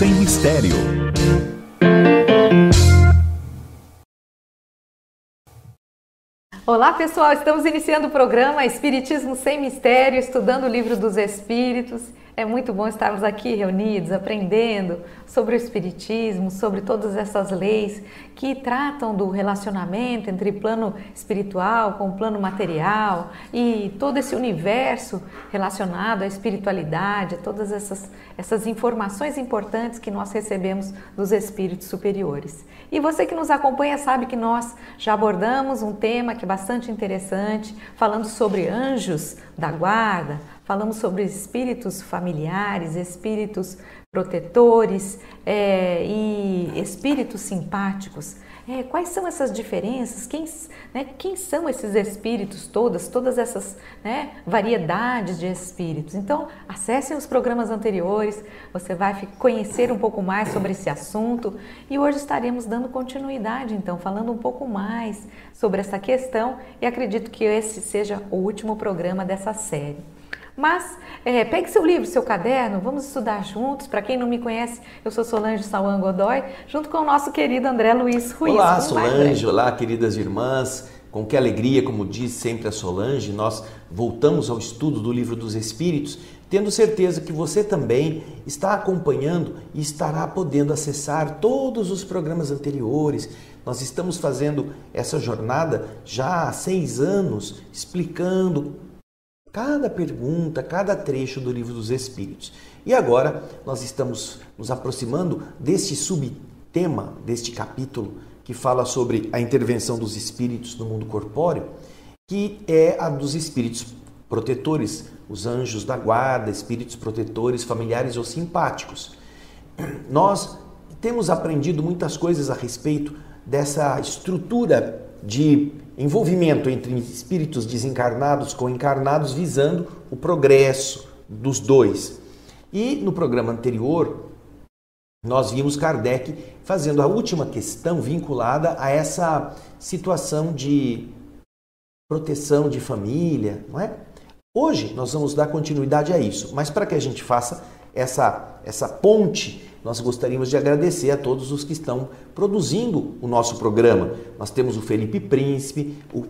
sem mistério. Olá pessoal, estamos iniciando o programa Espiritismo Sem Mistério, estudando o Livro dos Espíritos. É muito bom estarmos aqui reunidos, aprendendo sobre o Espiritismo, sobre todas essas leis que tratam do relacionamento entre plano espiritual com o plano material e todo esse universo relacionado à espiritualidade, todas essas informações importantes que nós recebemos dos espíritos superiores. E você que nos acompanha sabe que nós já abordamos um tema que é bastante interessante, falando sobre anjos da guarda, falamos sobre espíritos familiares, espíritos protetores e espíritos simpáticos. Quais são essas diferenças? Quem são esses espíritos todas essas variedades de espíritos? Então, acessem os programas anteriores, você vai conhecer um pouco mais sobre esse assunto e hoje estaremos dando continuidade, então, falando um pouco mais sobre essa questão e acredito que esse seja o último programa dessa série. Mas pegue seu livro, seu caderno, vamos estudar juntos. Para quem não me conhece, eu sou Solange Sauan Godoy, junto com o nosso querido André Luiz Ruiz. Olá, Solange, olá, queridas irmãs. Com que alegria, como diz sempre a Solange, nós voltamos ao estudo do Livro dos Espíritos, tendo certeza que você também está acompanhando e estará podendo acessar todos os programas anteriores. Nós estamos fazendo essa jornada já há 6 anos, explicando cada pergunta, cada trecho do Livro dos Espíritos. E agora nós estamos nos aproximando deste subtema, deste capítulo, que fala sobre a intervenção dos espíritos no mundo corpóreo, que é a dos espíritos protetores, os anjos da guarda, espíritos protetores, familiares ou simpáticos. Nós temos aprendido muitas coisas a respeito dessa estrutura de envolvimento entre espíritos desencarnados com encarnados visando o progresso dos dois. E no programa anterior, nós vimos Kardec fazendo a última questão vinculada a essa situação de proteção de família, não é? Hoje nós vamos dar continuidade a isso, mas para que a gente faça essa ponte, nós gostaríamos de agradecer a todos os que estão produzindo o nosso programa. Nós temos o Felipe Príncipe, o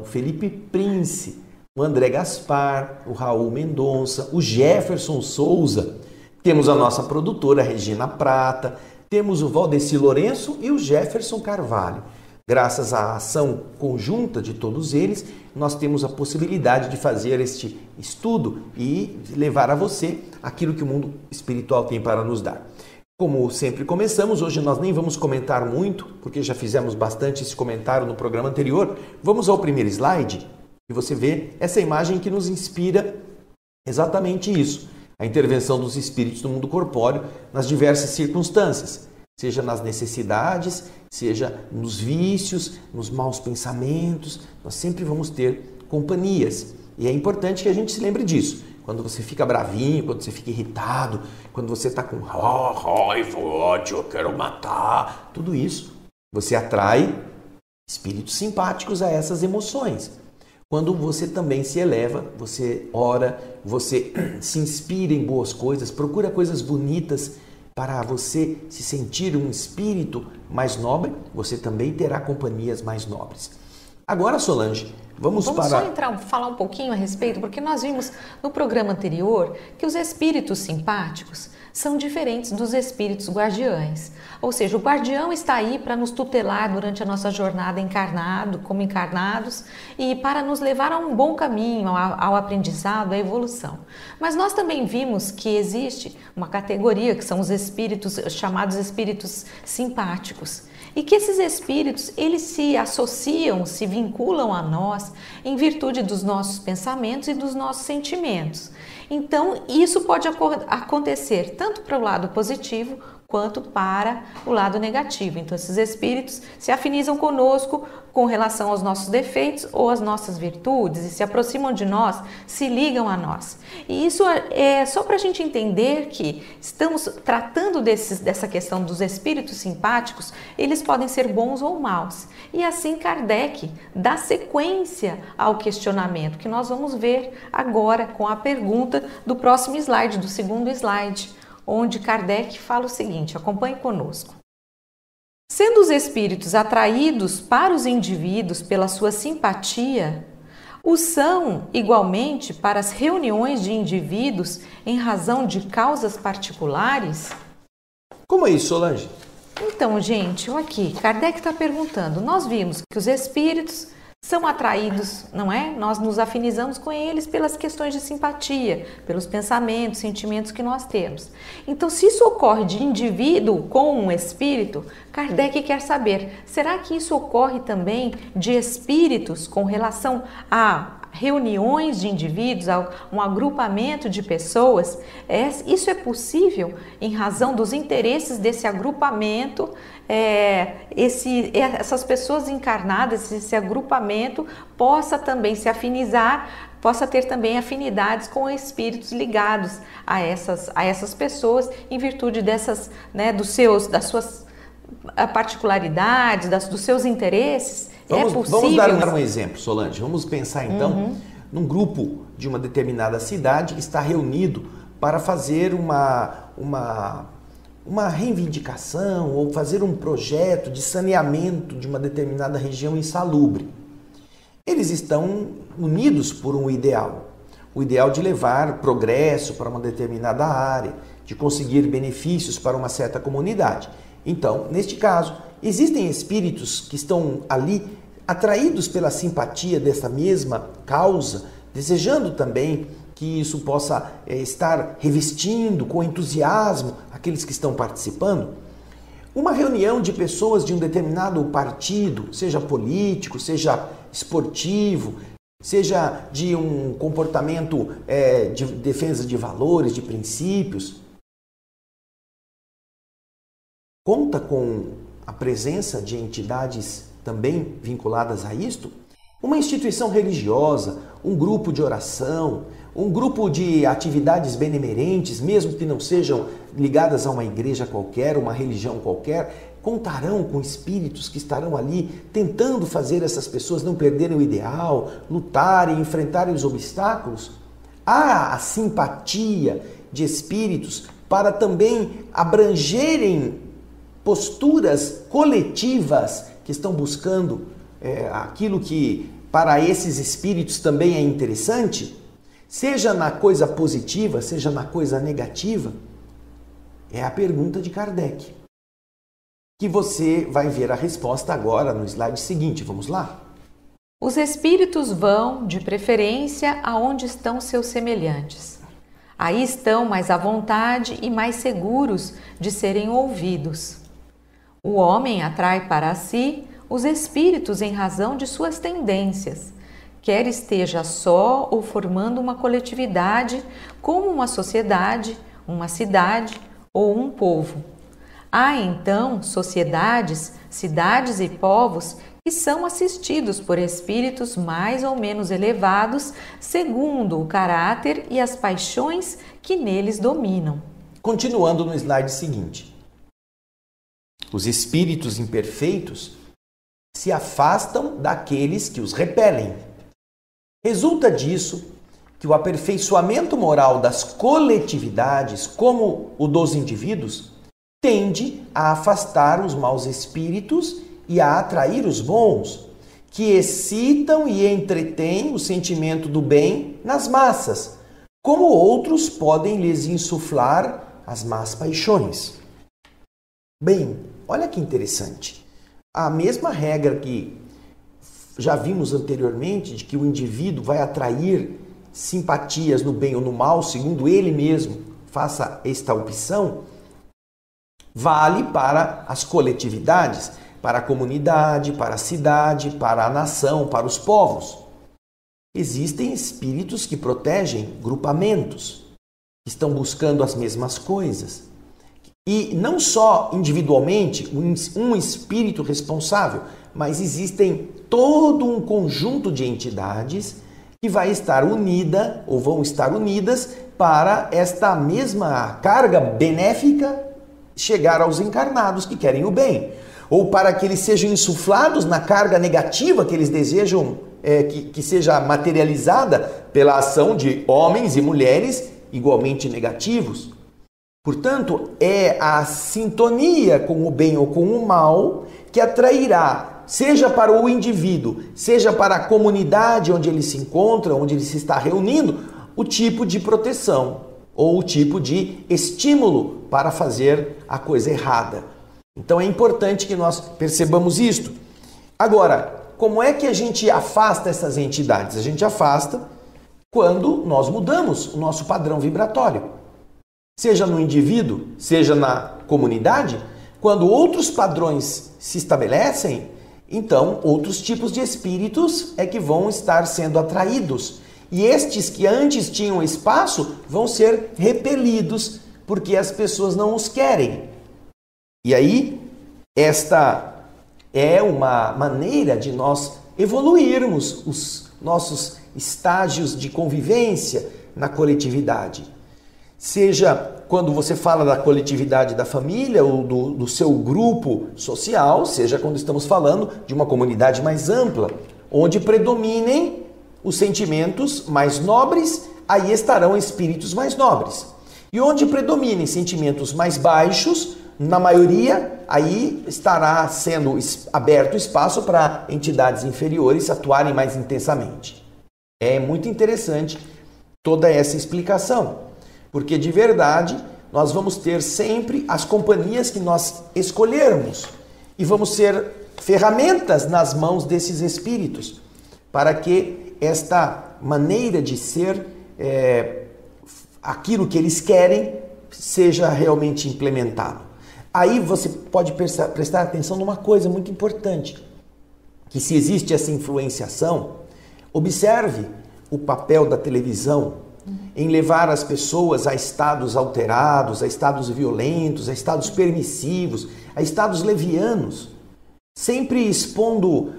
Felipe Prince, o André Gaspar, o Raul Mendonça, o Jefferson Souza, temos a nossa produtora Regina Prata, temos o Valdeci Lourenço e o Jefferson Carvalho. Graças à ação conjunta de todos eles, nós temos a possibilidade de fazer este estudo e levar a você aquilo que o mundo espiritual tem para nos dar. Como sempre começamos, hoje nós nem vamos comentar muito, porque já fizemos bastante esse comentário no programa anterior. Vamos ao primeiro slide e você vê essa imagem que nos inspira exatamente isso. A intervenção dos espíritos no mundo corpóreo nas diversas circunstâncias. Seja nas necessidades, seja nos vícios, nos maus pensamentos, nós sempre vamos ter companhias. E é importante que a gente se lembre disso. Quando você fica bravinho, quando você fica irritado, quando você está com raiva, ódio, eu quero matar, tudo isso, você atrai espíritos simpáticos a essas emoções. Quando você também se eleva, você ora, você se inspira em boas coisas, procura coisas bonitas, para você se sentir um espírito mais nobre, você também terá companhias mais nobres. Agora, Solange, vamos só falar um pouquinho a respeito, porque nós vimos no programa anterior que os espíritos simpáticos são diferentes dos espíritos guardiães. Ou seja, o guardião está aí para nos tutelar durante a nossa jornada como encarnados e para nos levar a um bom caminho, ao aprendizado, à evolução. Mas nós também vimos que existe uma categoria que são os espíritos chamados espíritos simpáticos. E que esses espíritos, eles se associam, se vinculam a nós em virtude dos nossos pensamentos e dos nossos sentimentos. Então, isso pode acontecer tanto para o lado positivo quanto para o lado negativo. Então, esses espíritos se afinizam conosco com relação aos nossos defeitos ou às nossas virtudes e se aproximam de nós, se ligam a nós. E isso é só para a gente entender que estamos tratando dessa questão dos espíritos simpáticos, eles podem ser bons ou maus. E assim Kardec dá sequência ao questionamento, que nós vamos ver agora com a pergunta do próximo slide, do segundo slide. onde Kardec fala o seguinte, acompanhe conosco. Sendo os espíritos atraídos para os indivíduos pela sua simpatia, o são igualmente para as reuniões de indivíduos em razão de causas particulares? Como é isso, Solange? Então, gente, olha aqui, Kardec está perguntando, nós vimos que os espíritos são atraídos, não é? Nós nos afinizamos com eles pelas questões de simpatia, pelos pensamentos, sentimentos que nós temos. Então, se isso ocorre de indivíduo com um espírito, Kardec quer saber, será que isso ocorre também de espíritos com relação a reuniões de indivíduos, a um agrupamento de pessoas? Isso é possível em razão dos interesses desse agrupamento? Essas pessoas encarnadas, esse agrupamento possa também se afinizar, possa ter também afinidades com espíritos ligados a essas pessoas em virtude dessas, né, das suas particularidades, dos seus interesses. Vamos dar um exemplo, Solange. Vamos pensar então num grupo de uma determinada cidade que está reunido para fazer uma reivindicação ou fazer um projeto de saneamento de uma determinada região insalubre. Eles estão unidos por um ideal, o ideal de levar progresso para uma determinada área, de conseguir benefícios para uma certa comunidade. Então, neste caso, existem espíritos que estão ali atraídos pela simpatia dessa mesma causa, desejando também que isso possa estar revestindo com entusiasmo aqueles que estão participando. Uma reunião de pessoas de um determinado partido, seja político, seja esportivo, seja de um comportamento de defesa de valores, de princípios, conta com a presença de entidades também vinculadas a isto? Uma instituição religiosa, um grupo de oração, um grupo de atividades benemerentes, mesmo que não sejam ligadas a uma igreja qualquer, uma religião qualquer, contarão com espíritos que estarão ali tentando fazer essas pessoas não perderem o ideal, lutarem, enfrentarem os obstáculos? Há a simpatia de espíritos para também abrangerem posturas coletivas que estão buscando aquilo que para esses espíritos também é interessante, seja na coisa positiva, seja na coisa negativa? É a pergunta de Kardec, que você vai ver a resposta agora no slide seguinte. Vamos lá? Os espíritos vão, de preferência, aonde estão seus semelhantes. Aí estão mais à vontade e mais seguros de serem ouvidos. O homem atrai para si os espíritos em razão de suas tendências, quer esteja só ou formando uma coletividade, como uma sociedade, uma cidade ou um povo. Há então sociedades, cidades e povos que são assistidos por espíritos mais ou menos elevados, segundo o caráter e as paixões que neles dominam. Continuando no slide seguinte. Os espíritos imperfeitos se afastam daqueles que os repelem. Resulta disso que o aperfeiçoamento moral das coletividades, como o dos indivíduos, tende a afastar os maus espíritos e a atrair os bons, que excitam e entretêm o sentimento do bem nas massas, como outros podem lhes insuflar as más paixões. Bem, olha que interessante. A mesma regra que já vimos anteriormente, de que o indivíduo vai atrair simpatias no bem ou no mal, segundo ele mesmo faça esta opção, vale para as coletividades, para a comunidade, para a cidade, para a nação, para os povos. Existem espíritos que protegem grupamentos, que estão buscando as mesmas coisas. E não só individualmente, um espírito responsável, mas existem todo um conjunto de entidades que vai estar unida ou vão estar unidas para esta mesma carga benéfica chegar aos encarnados que querem o bem, ou para que eles sejam insuflados na carga negativa que eles desejam que seja materializada pela ação de homens e mulheres igualmente negativos. Portanto, é a sintonia com o bem ou com o mal que atrairá, seja para o indivíduo, seja para a comunidade onde ele se encontra, onde ele se está reunindo, o tipo de proteção ou o tipo de estímulo para fazer a coisa errada. Então é importante que nós percebamos isto. Agora, como é que a gente afasta essas entidades? A gente afasta quando nós mudamos o nosso padrão vibratório. Seja no indivíduo, seja na comunidade, quando outros padrões se estabelecem, então outros tipos de espíritos é que vão estar sendo atraídos. E estes que antes tinham espaço vão ser repelidos, porque as pessoas não os querem. E aí, esta é uma maneira de nós evoluirmos os nossos estágios de convivência na coletividade. Seja quando você fala da coletividade da família ou do seu grupo social, seja quando estamos falando de uma comunidade mais ampla, onde predominem os sentimentos mais nobres, aí estarão espíritos mais nobres. E onde predominem sentimentos mais baixos, na maioria, aí estará sendo aberto espaço para entidades inferiores atuarem mais intensamente. É muito interessante toda essa explicação. Porque de verdade nós vamos ter sempre as companhias que nós escolhermos e vamos ser ferramentas nas mãos desses espíritos para que esta maneira de ser aquilo que eles querem seja realmente implementado. Aí você pode prestar atenção numa coisa muito importante, que se existe essa influenciação, observe o papel da televisão em levar as pessoas a estados alterados, a estados violentos, a estados permissivos, a estados levianos, sempre expondo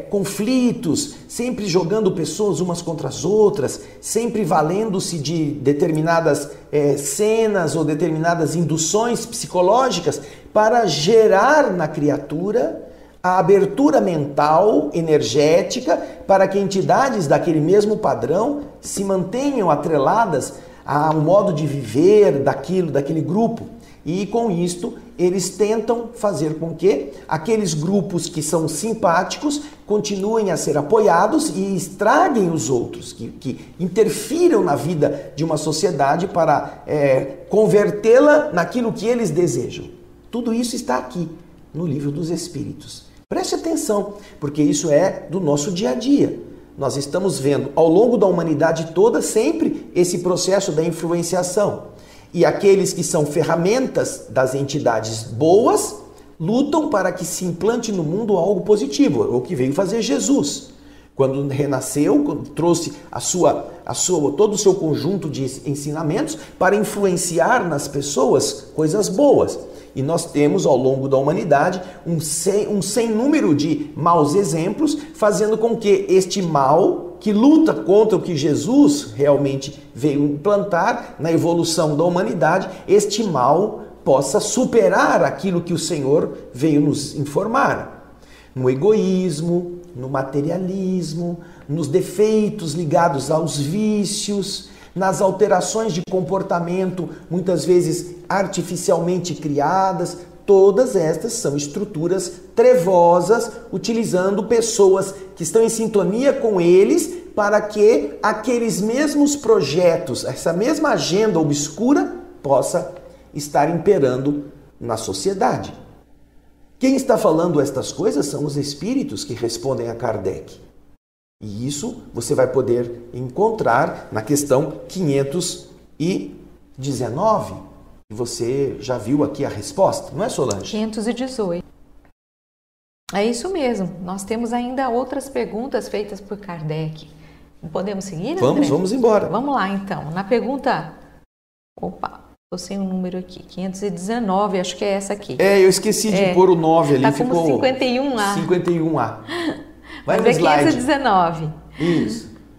conflitos, sempre jogando pessoas umas contra as outras, sempre valendo-se de determinadas cenas ou determinadas induções psicológicas para gerar na criatura a abertura mental, energética, para que entidades daquele mesmo padrão se mantenham atreladas a um modo de viver daquele grupo. E com isto, eles tentam fazer com que aqueles grupos que são simpáticos continuem a ser apoiados e estraguem os outros, que interfiram na vida de uma sociedade para convertê-la naquilo que eles desejam. Tudo isso está aqui no Livro dos Espíritos. Preste atenção, porque isso é do nosso dia a dia. Nós estamos vendo ao longo da humanidade toda sempre esse processo da influenciação. E aqueles que são ferramentas das entidades boas lutam para que se implante no mundo algo positivo, o que veio fazer Jesus. Quando renasceu, quando trouxe todo o seu conjunto de ensinamentos para influenciar nas pessoas coisas boas. E nós temos ao longo da humanidade um sem número de maus exemplos, fazendo com que este mal, que luta contra o que Jesus realmente veio implantar na evolução da humanidade, este mal possa superar aquilo que o Senhor veio nos informar. No egoísmo, no materialismo, nos defeitos ligados aos vícios, nas alterações de comportamento, muitas vezes artificialmente criadas, todas estas são estruturas trevosas, utilizando pessoas que estão em sintonia com eles para que aqueles mesmos projetos, essa mesma agenda obscura, possa estar imperando na sociedade. Quem está falando estas coisas são os espíritos que respondem a Kardec. E isso você vai poder encontrar na questão 519. E você já viu aqui a resposta, não é, Solange? 518. É isso mesmo. Nós temos ainda outras perguntas feitas por Kardec. Podemos seguir, André? Vamos embora. Vamos lá, então. Na pergunta... Opa, estou sem o número aqui. 519, acho que é essa aqui. Eu esqueci de pôr o 9 ali. Está como 51A. 51A. Vai Mas no slide. 519.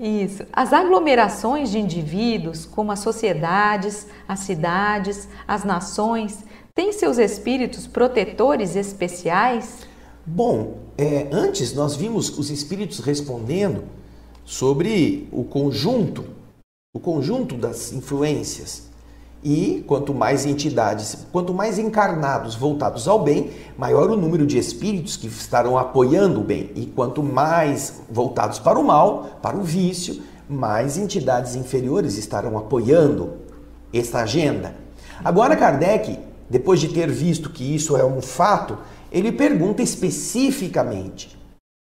Isso. As aglomerações de indivíduos, como as sociedades, as cidades, as nações, têm seus espíritos protetores especiais? Bom, antes nós vimos os espíritos respondendo sobre o conjunto das influências. E quanto mais entidades, quanto mais encarnados voltados ao bem, maior o número de espíritos que estarão apoiando o bem. E quanto mais voltados para o mal, para o vício, mais entidades inferiores estarão apoiando esta agenda. Agora Kardec, depois de ter visto que isso é um fato, ele pergunta especificamente.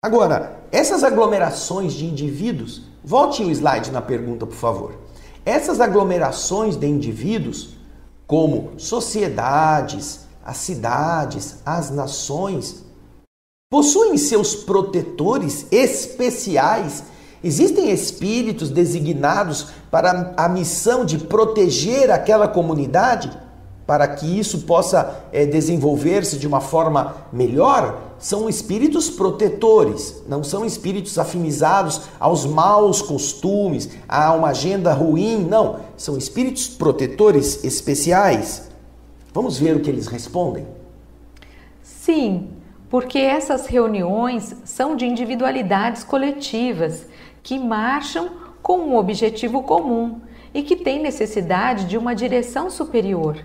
Agora, essas aglomerações de indivíduos, volte o slide na pergunta, por favor. Essas aglomerações de indivíduos, como sociedades, as cidades, as nações, possuem seus protetores especiais. Existem espíritos designados para a missão de proteger aquela comunidade, para que isso possa desenvolver-se de uma forma melhor. São espíritos protetores, não são espíritos afinizados aos maus costumes, a uma agenda ruim, não. São espíritos protetores especiais. Vamos ver o que eles respondem? Sim, porque essas reuniões são de individualidades coletivas que marcham com um objetivo comum e que têm necessidade de uma direção superior.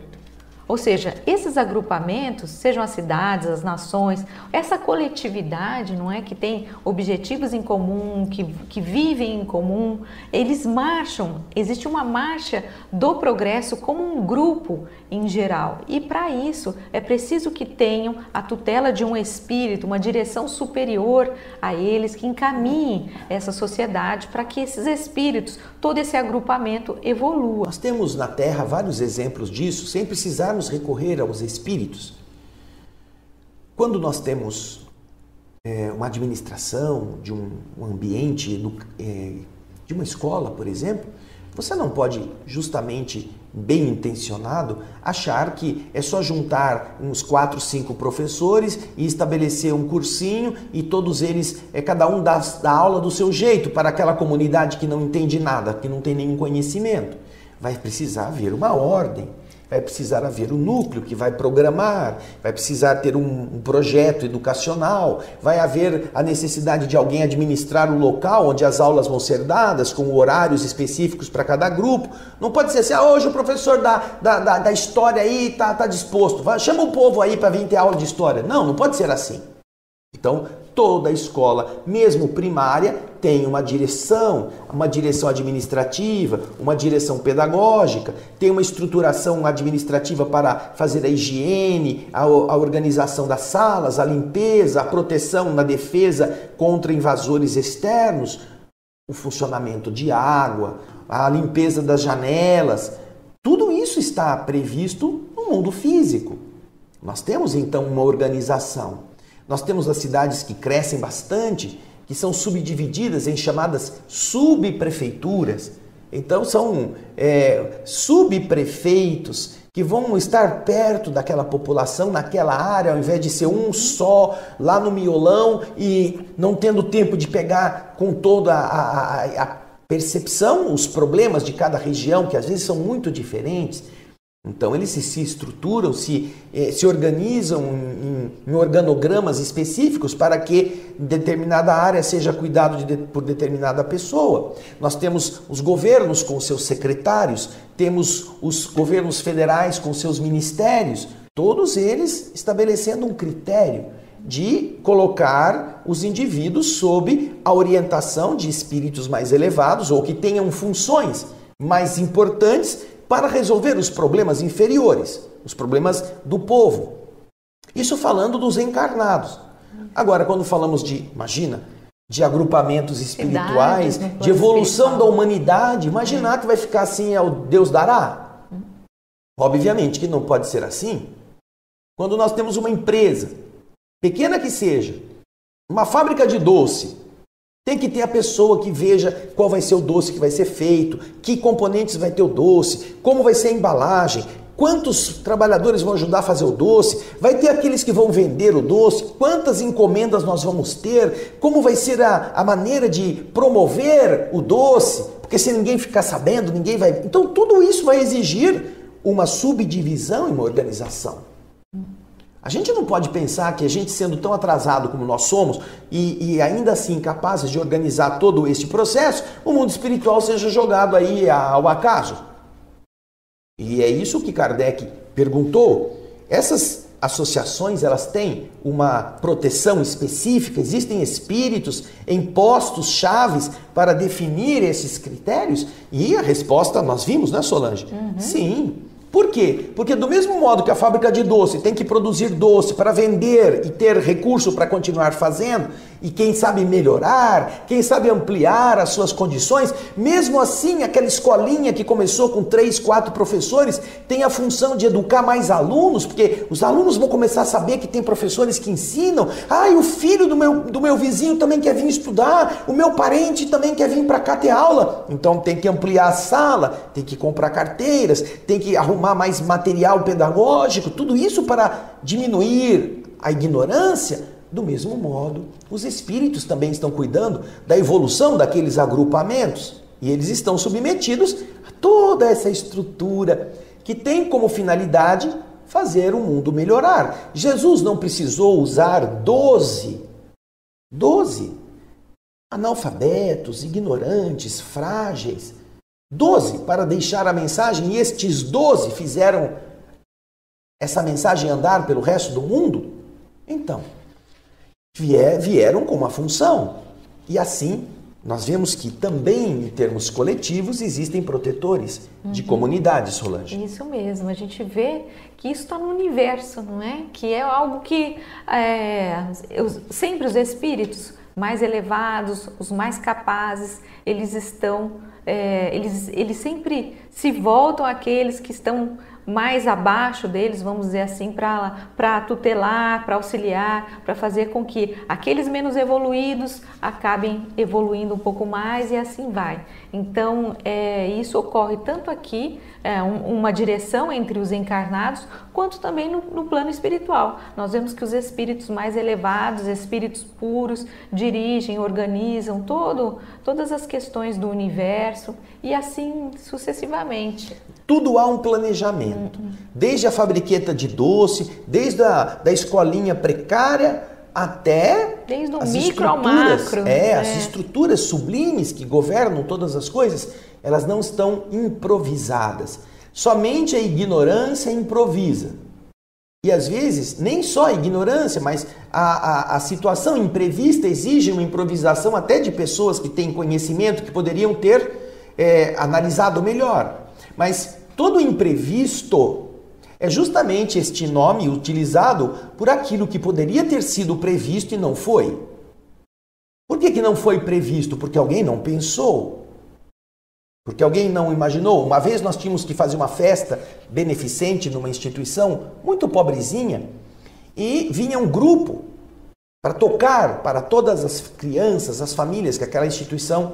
Ou seja, esses agrupamentos, sejam as cidades, as nações, essa coletividade, não é, que tem objetivos em comum, que vivem em comum, eles marcham, existe uma marcha do progresso como um grupo em geral. E para isso é preciso que tenham a tutela de um espírito, uma direção superior a eles, que encaminhem essa sociedade para que esses espíritos, todo esse agrupamento evolua. Nós temos na Terra vários exemplos disso, sem precisar recorrer aos espíritos. Quando nós temos uma administração de um ambiente, de uma escola, por exemplo, você não pode, justamente bem intencionado, achar que é só juntar uns 4, 5 professores e estabelecer um cursinho e todos eles, cada um dá aula do seu jeito para aquela comunidade que não entende nada, que não tem nenhum conhecimento. Vai precisar haver uma ordem. Vai precisar haver um núcleo que vai programar, vai precisar ter um projeto educacional, vai haver a necessidade de alguém administrar o local onde as aulas vão ser dadas, com horários específicos para cada grupo. Não pode ser assim, hoje o professor da história aí está disposto, chama o povo aí para vir ter aula de história. Não pode ser assim. Então, toda escola, mesmo primária, tem uma direção administrativa, uma direção pedagógica, tem uma estruturação administrativa para fazer a higiene, a organização das salas, a limpeza, a proteção na defesa contra invasores externos, o funcionamento de água, a limpeza das janelas. Tudo isso está previsto no mundo físico. Nós temos, então, uma organização. Nós temos as cidades que crescem bastante, que são subdivididas em chamadas subprefeituras. Então são subprefeitos que vão estar perto daquela população, naquela área, ao invés de ser um só lá no miolão e não tendo tempo de pegar com toda a percepção, os problemas de cada região, que às vezes são muito diferentes. Então eles se estruturam, se organizam em organogramas específicos para que determinada área seja cuidada por determinada pessoa. Nós temos os governos com seus secretários, temos os governos federais com seus ministérios, todos eles estabelecendo um critério de colocar os indivíduos sob a orientação de espíritos mais elevados ou que tenham funções mais importantes para resolver os problemas inferiores, os problemas do povo. Isso falando dos encarnados. Agora, quando falamos de agrupamentos espirituais, de evolução da humanidade, imaginar que vai ficar assim, o Deus dará? Obviamente que não pode ser assim. Quando nós temos uma empresa, pequena que seja, uma fábrica de doce, tem que ter a pessoa que veja qual vai ser o doce que vai ser feito, que componentes vai ter o doce, como vai ser a embalagem, quantos trabalhadores vão ajudar a fazer o doce, vai ter aqueles que vão vender o doce, quantas encomendas nós vamos ter, como vai ser a maneira de promover o doce, porque se ninguém ficar sabendo, ninguém vai... Então tudo isso vai exigir uma subdivisão e uma organização. A gente não pode pensar que a gente, sendo tão atrasado como nós somos e ainda assim capazes de organizar todo este processo, o mundo espiritual seja jogado aí ao acaso. E é isso que Kardec perguntou. Essas associações, elas têm uma proteção específica? Existem espíritos em postos chaves para definir esses critérios? E a resposta nós vimos, né, Solange? Sim. Por quê? Porque do mesmo modo que a fábrica de doce tem que produzir doce para vender e ter recurso para continuar fazendo, e quem sabe melhorar, quem sabe ampliar as suas condições, mesmo assim aquela escolinha que começou com 3, 4 professores tem a função de educar mais alunos, porque os alunos vão começar a saber que tem professores que ensinam. Ah, e o filho do meu vizinho também quer vir estudar, o meu parente também quer vir para cá ter aula. Então tem que ampliar a sala, tem que comprar carteiras, tem que arrumar mais material pedagógico, tudo isso para diminuir a ignorância. Do mesmo modo, os espíritos também estão cuidando da evolução daqueles agrupamentos e eles estão submetidos a toda essa estrutura que tem como finalidade fazer o mundo melhorar. Jesus não precisou usar 12 analfabetos, ignorantes, frágeis, 12 para deixar a mensagem, e estes 12 fizeram essa mensagem andar pelo resto do mundo. Então, vieram com uma função. E assim, nós vemos que também, em termos coletivos, existem protetores de comunidade, Solange. Isso mesmo, a gente vê que isso está no universo, não é? Que é algo que sempre os espíritos mais elevados, os mais capazes, eles estão, eles sempre se voltam àqueles que estão mais abaixo deles, vamos dizer assim, para tutelar, para auxiliar, para fazer com que aqueles menos evoluídos acabem evoluindo um pouco mais, e assim vai. Então, isso ocorre tanto aqui, uma direção entre os encarnados, quanto também no plano espiritual. Nós vemos que os espíritos mais elevados, espíritos puros, dirigem, organizam todas as questões do universo, e assim sucessivamente. Tudo há um planejamento, desde a fabriqueta de doce, desde da escolinha precária até desde o micro ao macro. As estruturas sublimes que governam todas as coisas, elas não estão improvisadas. Somente a ignorância improvisa. E às vezes, nem só a ignorância, mas a situação imprevista exige uma improvisação até de pessoas que têm conhecimento, que poderiam ter analisado melhor. Mas todo imprevisto é justamente este nome utilizado por aquilo que poderia ter sido previsto e não foi. Por que não foi previsto? Porque alguém não pensou. Porque alguém não imaginou. Uma vez nós tínhamos que fazer uma festa beneficente numa instituição muito pobrezinha, e vinha um grupo para tocar para todas as crianças, as famílias que aquela instituição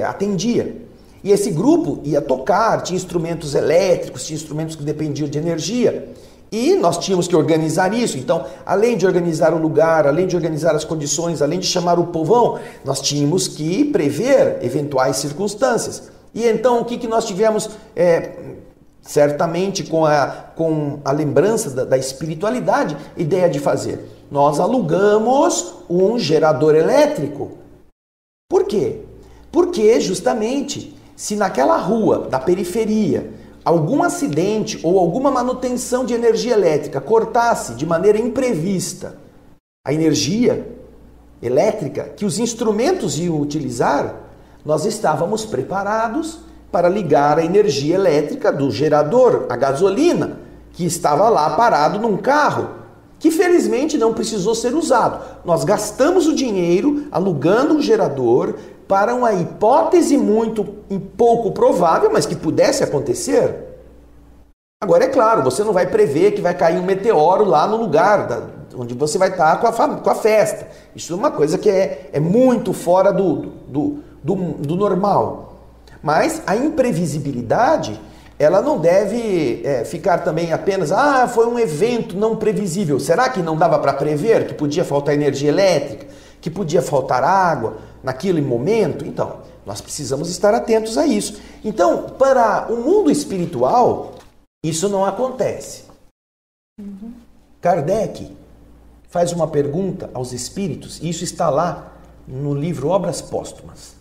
atendia. E esse grupo ia tocar, tinha instrumentos elétricos, tinha instrumentos que dependiam de energia. E nós tínhamos que organizar isso. Então, além de organizar o lugar, além de organizar as condições, além de chamar o povão, nós tínhamos que prever eventuais circunstâncias. E então, o que nós tivemos, certamente com a lembrança da espiritualidade, ideia de fazer? Nós alugamos um gerador elétrico. Por quê? Porque, justamente, se naquela rua da periferia algum acidente ou alguma manutenção de energia elétrica cortasse de maneira imprevista a energia elétrica que os instrumentos iam utilizar, nós estávamos preparados para ligar a energia elétrica do gerador, a gasolina, que estava lá parado num carro, que felizmente não precisou ser usado. Nós gastamos o dinheiro alugando um gerador para uma hipótese muito pouco provável, mas que pudesse acontecer. Agora, é claro, você não vai prever que vai cair um meteoro lá no lugar onde você vai estar com a festa. Isso é uma coisa que é muito fora do normal. Mas a imprevisibilidade, ela não deve ficar também apenas, foi um evento não previsível. Será que não dava para prever que podia faltar energia elétrica, que podia faltar água naquele momento? Então, nós precisamos estar atentos a isso. Então, para o mundo espiritual, isso não acontece. Kardec faz uma pergunta aos espíritos, e isso está lá no livro Obras Póstumas.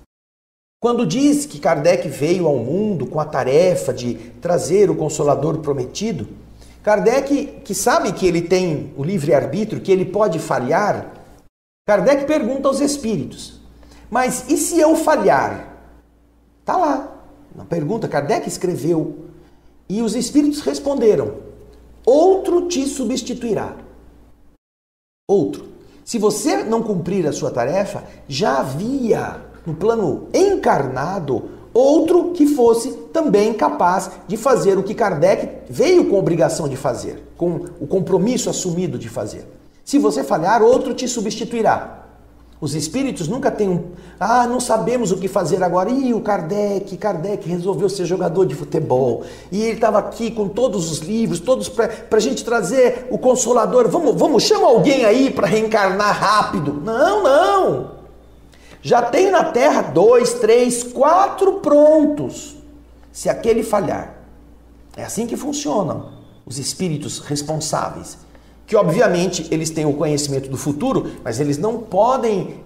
Quando diz que Kardec veio ao mundo com a tarefa de trazer o Consolador prometido, Kardec, que sabe que ele tem o livre-arbítrio, que ele pode falhar, Kardec pergunta aos espíritos, mas e se eu falhar? Está lá, na pergunta, Kardec escreveu, e os espíritos responderam, outro te substituirá. Outro. Se você não cumprir a sua tarefa, já havia no plano encarnado outro que fosse também capaz de fazer o que Kardec veio com a obrigação de fazer, com o compromisso assumido de fazer. Se você falhar, outro te substituirá. Os espíritos nunca têm não sabemos o que fazer agora. Ih, o Kardec resolveu ser jogador de futebol. E ele estava aqui com todos os livros, todos para a gente trazer o Consolador. Vamos, chama alguém aí para reencarnar rápido. Não. Já tem na Terra 2, 3, 4 prontos. Se aquele falhar. É assim que funcionam os espíritos responsáveis. Que obviamente eles têm o conhecimento do futuro, mas eles não podem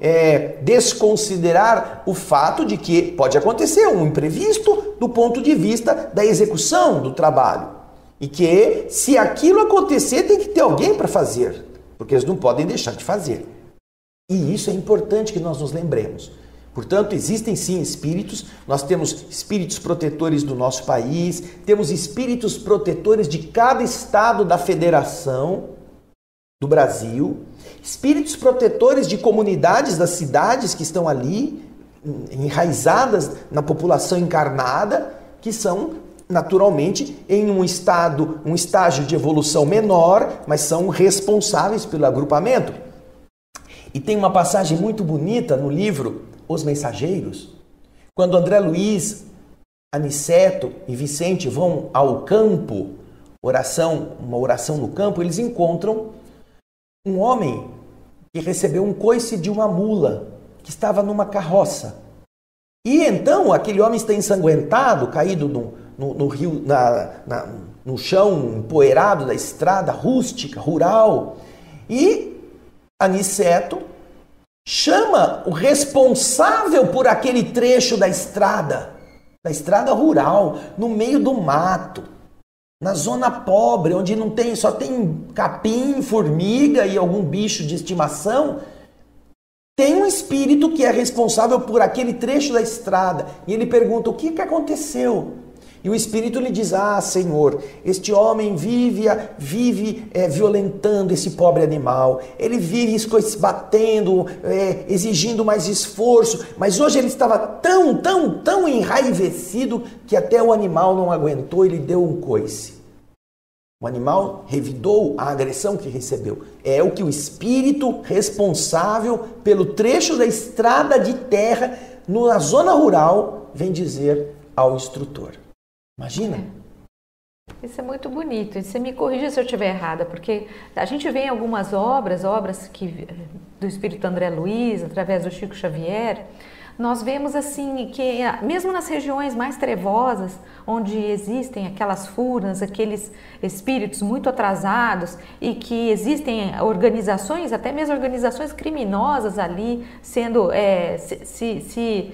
desconsiderar o fato de que pode acontecer um imprevisto do ponto de vista da execução do trabalho. E que se aquilo acontecer tem que ter alguém para fazer, porque eles não podem deixar de fazer. E isso é importante que nós nos lembremos. Portanto, existem sim espíritos, nós temos espíritos protetores do nosso país, temos espíritos protetores de cada estado da federação do Brasil, espíritos protetores de comunidades das cidades que estão ali, enraizadas na população encarnada, que são naturalmente em um estágio de evolução menor, mas são responsáveis pelo agrupamento. E tem uma passagem muito bonita no livro Os Mensageiros, quando André Luiz, Aniceto e Vicente vão ao campo, uma oração no campo, eles encontram um homem que recebeu um coice de uma mula, que estava numa carroça. E então aquele homem está ensanguentado, caído no rio, no chão empoeirado da estrada rústica, rural. E Aniceto chama o responsável por aquele trecho da estrada rural, no meio do mato, na zona pobre, onde só tem capim, formiga e algum bicho de estimação, tem um espírito que é responsável por aquele trecho da estrada. E ele pergunta, o que aconteceu? E o espírito lhe diz, Senhor, este homem vive violentando esse pobre animal, ele vive batendo, exigindo mais esforço, mas hoje ele estava tão enraivecido que até o animal não aguentou e lhe deu um coice. O animal revidou a agressão que recebeu. É o que o espírito responsável pelo trecho da estrada de terra na zona rural vem dizer ao instrutor. Imagina? Isso é muito bonito. E você me corrija se eu estiver errada, porque a gente vê em algumas obras do Espírito André Luiz, através do Chico Xavier, nós vemos assim que mesmo nas regiões mais trevosas, onde existem aquelas furnas, aqueles espíritos muito atrasados e que existem organizações, até mesmo organizações criminosas ali, sendo se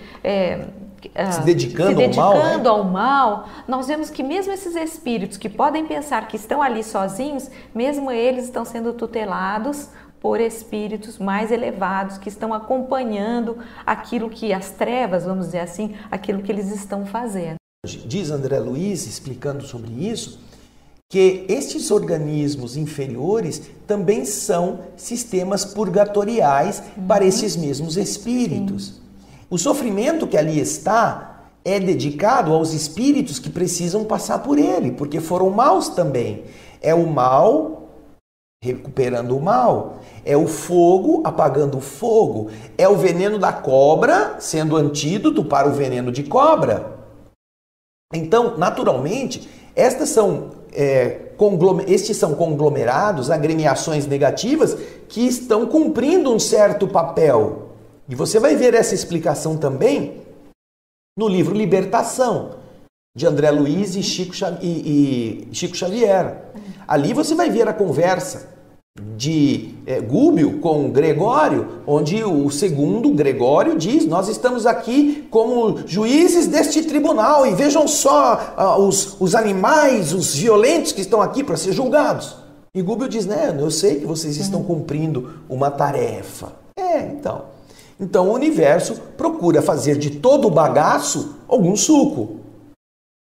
dedicando ao mal, nós vemos que mesmo esses espíritos que podem pensar que estão ali sozinhos, mesmo eles estão sendo tutelados por espíritos mais elevados que estão acompanhando aquilo que as trevas, vamos dizer assim, aquilo que eles estão fazendo. Diz André Luiz, explicando sobre isso, que estes organismos inferiores também são sistemas purgatoriais para esses mesmos espíritos. Sim. O sofrimento que ali está é dedicado aos espíritos que precisam passar por ele, porque foram maus também. É o mal recuperando o mal, é o fogo apagando o fogo, é o veneno da cobra sendo antídoto para o veneno de cobra. Então, naturalmente, estes são conglomerados, agremiações negativas que estão cumprindo um certo papel. E você vai ver essa explicação também no livro Libertação, de André Luiz e Chico Xavier. Ali você vai ver a conversa de Gúbio com Gregório, onde o segundo Gregório diz: nós estamos aqui como juízes deste tribunal e vejam só os animais, os violentos que estão aqui para ser julgados. E Gúbio diz: né, eu sei que vocês estão cumprindo uma tarefa. Então o universo procura fazer de todo o bagaço algum suco,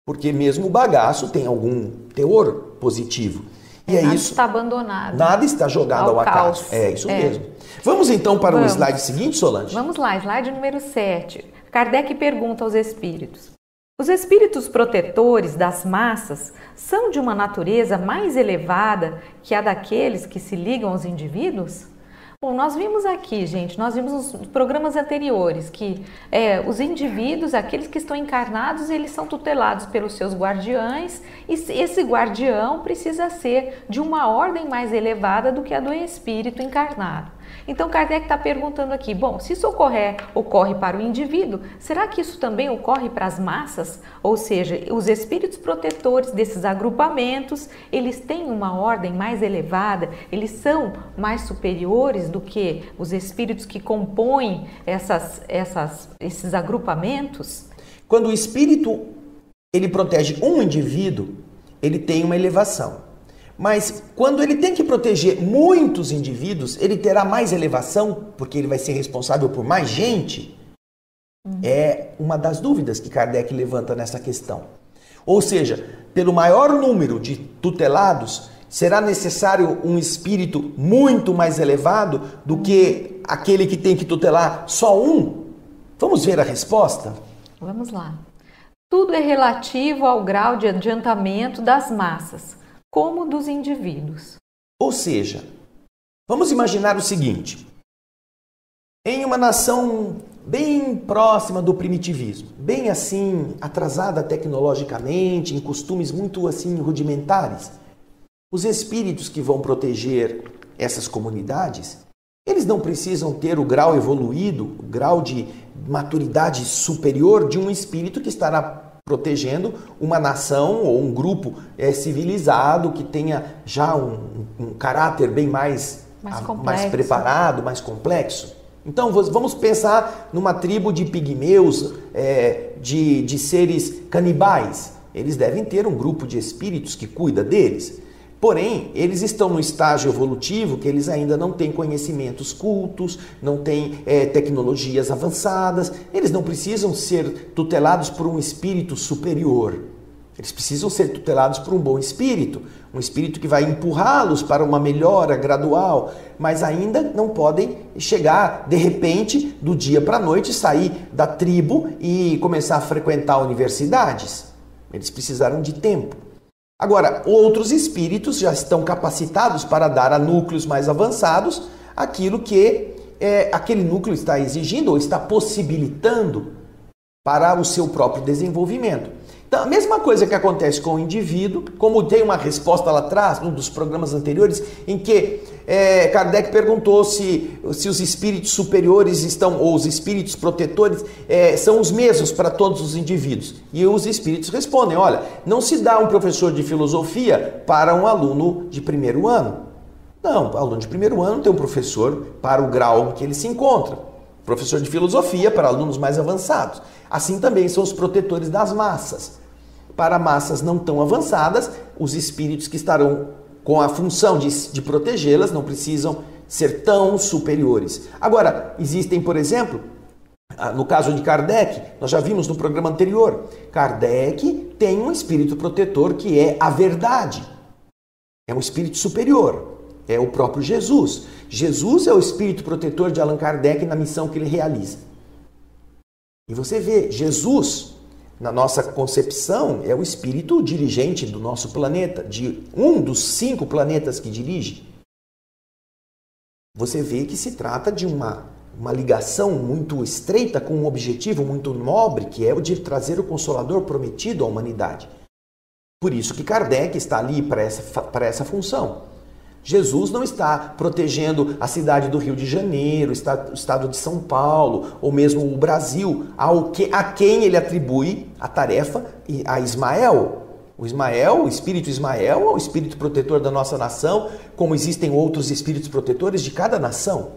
porque mesmo o bagaço tem algum teor positivo. E nada isso está abandonado. Nada está jogado ao acaso. Caos. É isso mesmo. Vamos então para o slide seguinte, Solange? Vamos lá, slide número 7. Kardec pergunta aos espíritos: os espíritos protetores das massas são de uma natureza mais elevada que a daqueles que se ligam aos indivíduos? Bom, nós vimos aqui, gente, nós vimos nos programas anteriores que os indivíduos, aqueles que estão encarnados, eles são tutelados pelos seus guardiães e esse guardião precisa ser de uma ordem mais elevada do que a do espírito encarnado. Então Kardec está perguntando aqui, bom, se isso ocorre para o indivíduo, será que isso também ocorre para as massas? Ou seja, os espíritos protetores desses agrupamentos, eles têm uma ordem mais elevada, eles são mais superiores do que os espíritos que compõem esses agrupamentos? Quando o espírito ele protege um indivíduo, ele tem uma elevação. Mas quando ele tem que proteger muitos indivíduos, ele terá mais elevação, porque ele vai ser responsável por mais gente? É uma das dúvidas que Kardec levanta nessa questão. Ou seja, pelo maior número de tutelados, será necessário um espírito muito mais elevado do que aquele que tem que tutelar só um? Vamos ver a resposta? Vamos lá. Tudo é relativo ao grau de adiantamento das massas, como dos indivíduos. Ou seja, vamos imaginar o seguinte: em uma nação bem próxima do primitivismo, bem assim, atrasada tecnologicamente, em costumes muito assim rudimentares, os espíritos que vão proteger essas comunidades, eles não precisam ter o grau evoluído, o grau de maturidade superior de um espírito que estará protegendo uma nação ou um grupo civilizado que tenha já um caráter bem mais preparado, mais complexo. Então vamos pensar numa tribo de pigmeus, de seres canibais. Eles devem ter um grupo de espíritos que cuida deles. Porém, eles estão no estágio evolutivo que eles ainda não têm conhecimentos cultos, não têm tecnologias avançadas, eles não precisam ser tutelados por um espírito superior. Eles precisam ser tutelados por um bom espírito, um espírito que vai empurrá-los para uma melhora gradual, mas ainda não podem chegar, de repente, do dia para a noite, sair da tribo e começar a frequentar universidades. Eles precisaram de tempo. Agora, outros espíritos já estão capacitados para dar a núcleos mais avançados aquilo que aquele núcleo está exigindo ou está possibilitando para o seu próprio desenvolvimento. Então, a mesma coisa que acontece com o indivíduo, como tem uma resposta lá atrás, num dos programas anteriores, em que Kardec perguntou se os espíritos superiores ou os espíritos protetores são os mesmos para todos os indivíduos. E os espíritos respondem: olha, não se dá um professor de filosofia para um aluno de primeiro ano. Não, o aluno de primeiro ano tem um professor para o grau em que ele se encontra. Professor de filosofia para alunos mais avançados. Assim também são os protetores das massas. Para massas não tão avançadas, os espíritos que estarão com a função de protegê-las não precisam ser tão superiores. Agora, existem, por exemplo, no caso de Kardec, nós já vimos no programa anterior, Kardec tem um espírito protetor que é a verdade. É um espírito superior. É o próprio Jesus. Jesus é o espírito protetor de Allan Kardec na missão que ele realiza. E você vê, Jesus, na nossa concepção, é o espírito dirigente do nosso planeta, de um dos 5 planetas que dirige. Você vê que se trata de uma ligação muito estreita com um objetivo muito nobre, que é o de trazer o Consolador prometido à humanidade. Por isso que Kardec está ali para essa função. Jesus não está protegendo a cidade do Rio de Janeiro, o estado de São Paulo, ou mesmo o Brasil, a quem ele atribui a tarefa a Ismael. O espírito Ismael é o espírito protetor da nossa nação, como existem outros espíritos protetores de cada nação.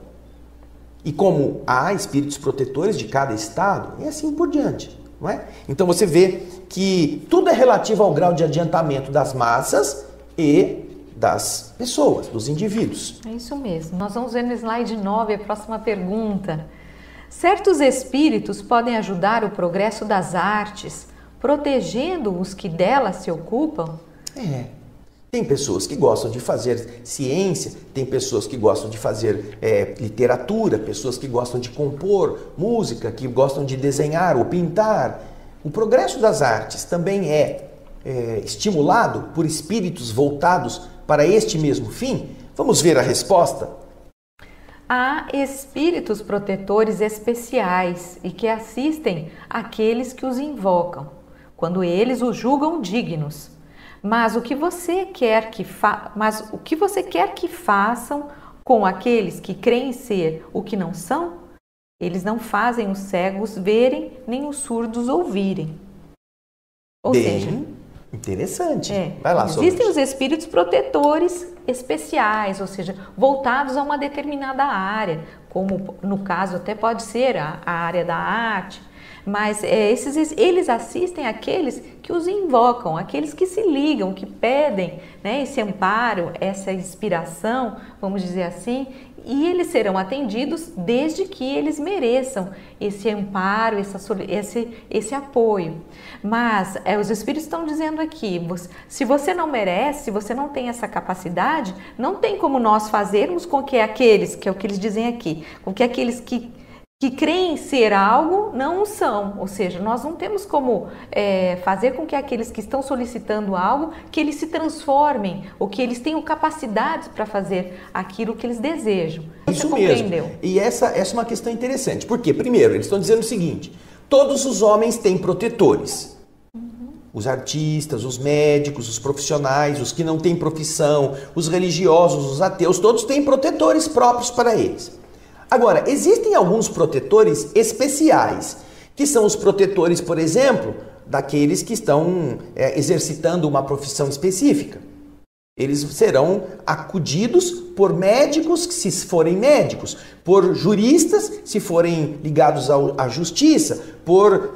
E como há espíritos protetores de cada estado, e assim por diante. Não é? Então você vê que tudo é relativo ao grau de adiantamento das massas e das pessoas, dos indivíduos. É isso mesmo. Nós vamos ver no slide 9 a próxima pergunta. Certos espíritos podem ajudar o progresso das artes, protegendo os que delas se ocupam? Tem pessoas que gostam de fazer ciência, tem pessoas que gostam de fazer literatura, pessoas que gostam de compor música, que gostam de desenhar ou pintar. O progresso das artes também é estimulado por espíritos voltados para este mesmo fim? Vamos ver a resposta? Há espíritos protetores especiais e que assistem aqueles que os invocam, quando eles os julgam dignos. Mas o que você quer que façam com aqueles que creem ser o que não são? Eles não fazem os cegos verem, nem os surdos ouvirem. Ou seja, interessante. Vai lá, existem os espíritos protetores especiais, ou seja, voltados a uma determinada área, como no caso até pode ser a área da arte, mas eles assistem aqueles que os invocam, aqueles que se ligam, que pedem, né, esse amparo, essa inspiração, vamos dizer assim, e eles serão atendidos desde que eles mereçam esse amparo, esse apoio. Mas os Espíritos estão dizendo aqui, se você não merece, se você não tem essa capacidade, não tem como nós fazermos com que aqueles, que é o que eles dizem aqui, com que aqueles que creem ser algo não o são, ou seja, nós não temos como fazer com que aqueles que estão solicitando algo, que eles se transformem, ou que eles tenham capacidades para fazer aquilo que eles desejam. Isso mesmo. E essa é uma questão interessante, porque primeiro, eles estão dizendo o seguinte, todos os homens têm protetores. Os artistas, os médicos, os profissionais, os que não têm profissão, os religiosos, os ateus, todos têm protetores próprios para eles. Agora, existem alguns protetores especiais, que são os protetores, por exemplo, daqueles que estão exercitando uma profissão específica. Eles serão acudidos por médicos, se forem médicos, por juristas, se forem ligados à justiça, por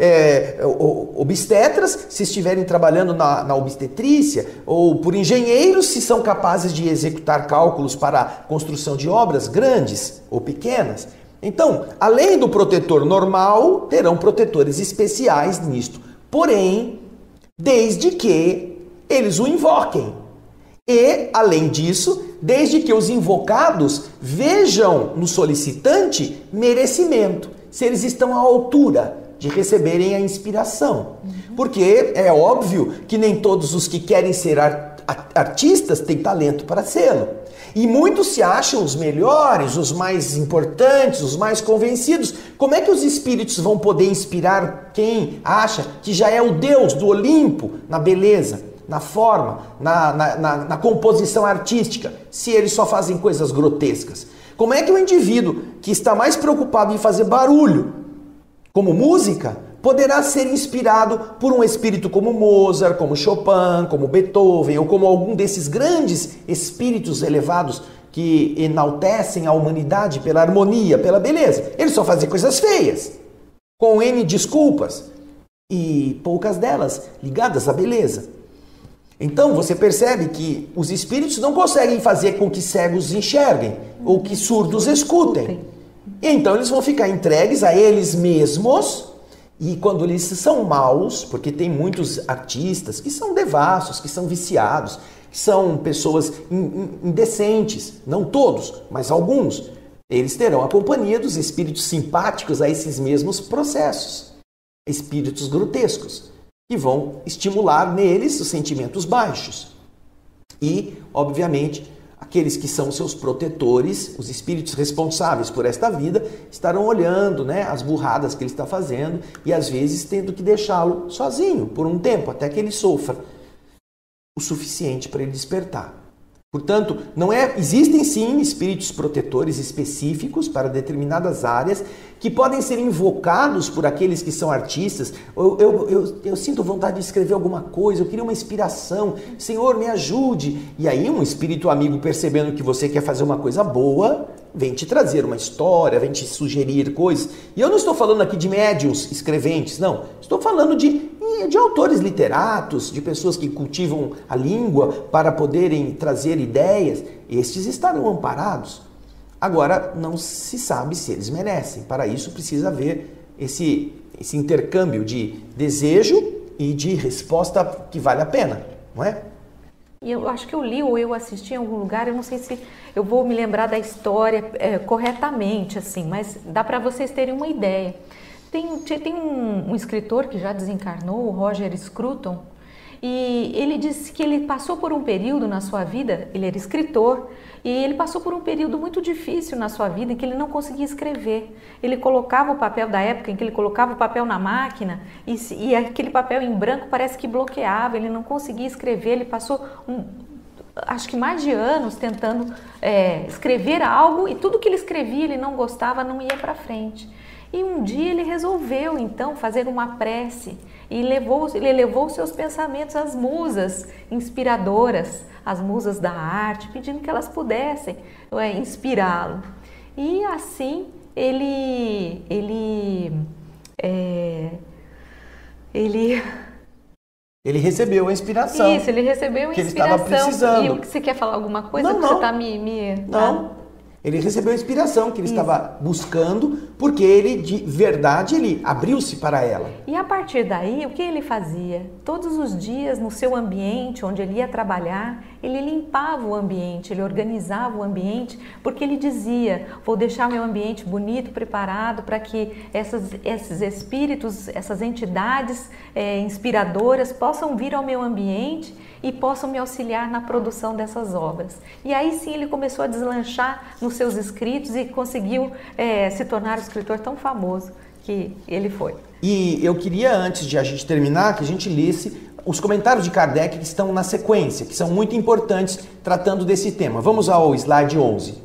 obstetras, se estiverem trabalhando na obstetrícia, ou por engenheiros, se são capazes de executar cálculos para a construção de obras grandes ou pequenas. Então, além do protetor normal, terão protetores especiais nisto. Porém, desde que eles o invoquem. E, além disso, desde que os invocados vejam no solicitante merecimento, se eles estão à altura de receberem a inspiração. Porque é óbvio que nem todos os que querem ser artistas têm talento para sê-lo. E muitos se acham os melhores, os mais importantes, os mais convencidos. Como é que os espíritos vão poder inspirar quem acha que já é o Deus do Olimpo na beleza, na forma, na composição artística, se eles só fazem coisas grotescas? Como é que o indivíduo que está mais preocupado em fazer barulho, como música, poderá ser inspirado por um espírito como Mozart, como Chopin, como Beethoven, ou como algum desses grandes espíritos elevados que enaltecem a humanidade pela harmonia, pela beleza? Eles só fazem coisas feias, com N desculpas, e poucas delas ligadas à beleza. Então você percebe que os espíritos não conseguem fazer com que cegos enxerguem ou que surdos escutem. E então eles vão ficar entregues a eles mesmos, e quando eles são maus, porque tem muitos artistas que são devassos, que são viciados, que são pessoas indecentes, não todos, mas alguns, eles terão a companhia dos espíritos simpáticos a esses mesmos processos, espíritos grotescos, que vão estimular neles os sentimentos baixos. E, obviamente, aqueles que são seus protetores, os espíritos responsáveis por esta vida, estarão olhando, né, as burradas que ele está fazendo e, às vezes, tendo que deixá-lo sozinho por um tempo, até que ele sofra o suficiente para ele despertar. Portanto, existem sim espíritos protetores específicos para determinadas áreas que podem ser invocados por aqueles que são artistas. Eu sinto vontade de escrever alguma coisa, eu queria uma inspiração, Senhor, me ajude. E aí um espírito amigo, percebendo que você quer fazer uma coisa boa, vem te trazer uma história, vem te sugerir coisas. E eu não estou falando aqui de médiuns escreventes, não. Estou falando de autores literatos, de pessoas que cultivam a língua para poderem trazer ideias. Estes estarão amparados. Agora, não se sabe se eles merecem. Para isso, precisa haver esse intercâmbio de desejo e de resposta que vale a pena, não é? E eu acho que eu li ou eu assisti em algum lugar, eu não sei se eu vou me lembrar da história corretamente, assim, mas dá para vocês terem uma ideia. Tem um escritor que já desencarnou, o Roger Scruton, e ele disse que ele passou por um período na sua vida, ele era escritor, e ele passou por um período muito difícil na sua vida em que ele não conseguia escrever. Ele colocava o papel da época em que ele colocava o papel na máquina e aquele papel em branco parece que bloqueava, ele não conseguia escrever, ele passou acho que mais de anos tentando escrever algo e tudo que ele escrevia ele não gostava, não ia para frente. E um dia ele resolveu então fazer uma prece e ele levou seus pensamentos às musas inspiradoras, às musas da arte, pedindo que elas pudessem inspirá-lo. E assim ele recebeu a inspiração. Isso, ele recebeu a que inspiração. Ele estava precisando. E você quer falar alguma coisa? Não, que não. Você está Não. Ele recebeu a inspiração que ele estava buscando, porque ele, de verdade, ele abriu-se para ela. E a partir daí, o que ele fazia? Todos os dias, no seu ambiente, onde ele ia trabalhar, ele limpava o ambiente, ele organizava o ambiente, porque ele dizia, vou deixar meu ambiente bonito, preparado, para que esses espíritos, essas entidades inspiradoras possam vir ao meu ambiente e possam me auxiliar na produção dessas obras. E aí sim ele começou a deslanchar nos seus escritos e conseguiu se tornar o escritor tão famoso que ele foi. E eu queria, antes de a gente terminar, que a gente lesse os comentários de Kardec que estão na sequência, que são muito importantes tratando desse tema. Vamos ao slide 11.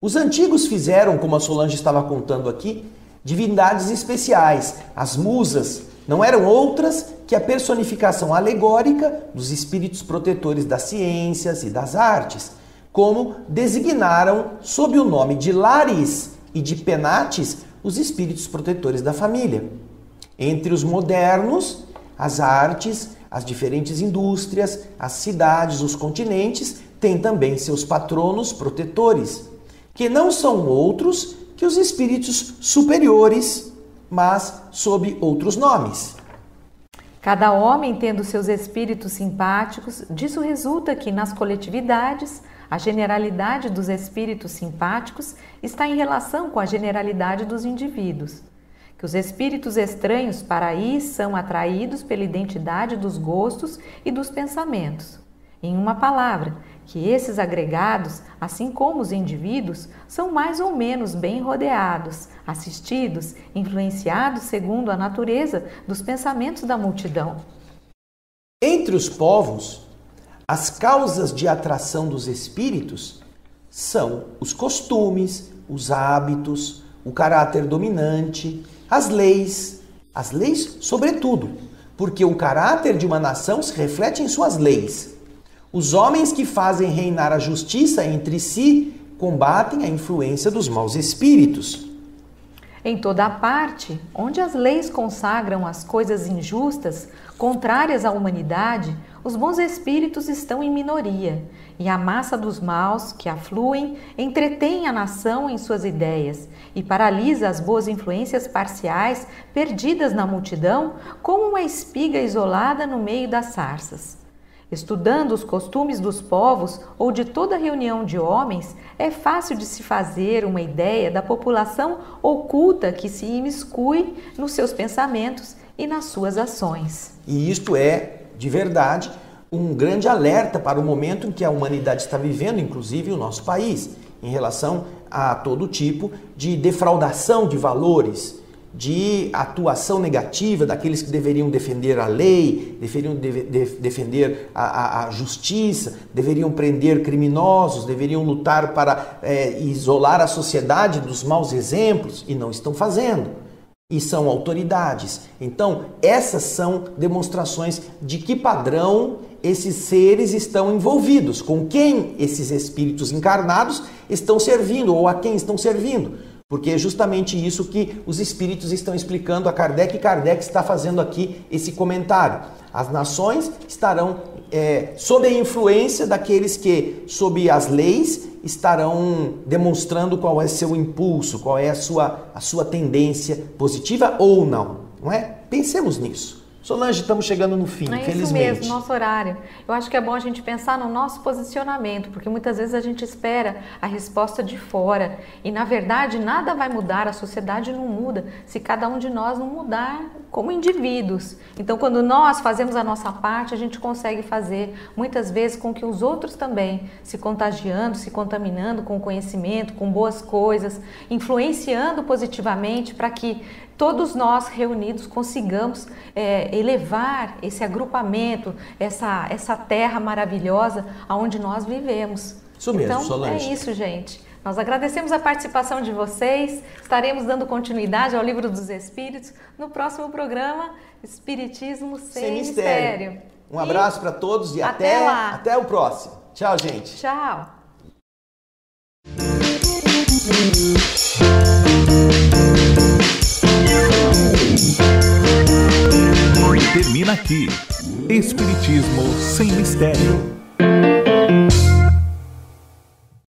Os antigos fizeram, como a Solange estava contando aqui, divindades especiais, as musas. Não eram outras que a personificação alegórica dos espíritos protetores das ciências e das artes, como designaram sob o nome de Lares e de Penates os espíritos protetores da família. Entre os modernos, as artes, as diferentes indústrias, as cidades, os continentes têm também seus patronos protetores, que não são outros que os espíritos superiores, mas sob outros nomes. Cada homem tendo seus espíritos simpáticos, disso resulta que nas coletividades a generalidade dos espíritos simpáticos está em relação com a generalidade dos indivíduos. Que os espíritos estranhos para aí são atraídos pela identidade dos gostos e dos pensamentos. Em uma palavra, que esses agregados, assim como os indivíduos, são mais ou menos bem rodeados, assistidos, influenciados segundo a natureza dos pensamentos da multidão. Entre os povos, as causas de atração dos espíritos são os costumes, os hábitos, o caráter dominante, as leis sobretudo, porque o caráter de uma nação se reflete em suas leis. Os homens que fazem reinar a justiça entre si combatem a influência dos maus espíritos. Em toda a parte, onde as leis consagram as coisas injustas, contrárias à humanidade, os bons espíritos estão em minoria, e a massa dos maus, que afluem, entretém a nação em suas ideias e paralisa as boas influências parciais perdidas na multidão, como uma espiga isolada no meio das sarças. Estudando os costumes dos povos ou de toda reunião de homens, é fácil de se fazer uma ideia da população oculta que se imiscui nos seus pensamentos e nas suas ações. E isto é, de verdade, um grande alerta para o momento em que a humanidade está vivendo, inclusive o nosso país, em relação a todo tipo de defraudação de valores, de atuação negativa daqueles que deveriam defender a lei, deveriam defender a justiça, deveriam prender criminosos, deveriam lutar para isolar a sociedade dos maus exemplos, e não estão fazendo. E são autoridades. Então, essas são demonstrações de que padrão esses seres estão envolvidos, com quem esses espíritos encarnados estão servindo ou a quem estão servindo. Porque é justamente isso que os espíritos estão explicando a Kardec, e Kardec está fazendo aqui esse comentário. As nações estarão sob a influência daqueles que, sob as leis, estarão demonstrando qual é seu impulso, qual é a sua tendência positiva ou não é? Pensemos nisso. Solange, estamos chegando no fim, infelizmente. É isso mesmo, nosso horário. Eu acho que é bom a gente pensar no nosso posicionamento, porque muitas vezes a gente espera a resposta de fora e, na verdade, nada vai mudar, a sociedade não muda se cada um de nós não mudar como indivíduos. Então, quando nós fazemos a nossa parte, a gente consegue fazer, muitas vezes, com que os outros também se contagiando, se contaminando com conhecimento, com boas coisas, influenciando positivamente para que todos nós reunidos consigamos elevar esse agrupamento, essa terra maravilhosa onde nós vivemos. Isso mesmo, então, Solange. É isso, gente. Nós agradecemos a participação de vocês. Estaremos dando continuidade ao Livro dos Espíritos no próximo programa Espiritismo Sem Mistério. Um abraço para todos e até o próximo. Tchau, gente. Tchau. Termina aqui. Espiritismo Sem Mistério.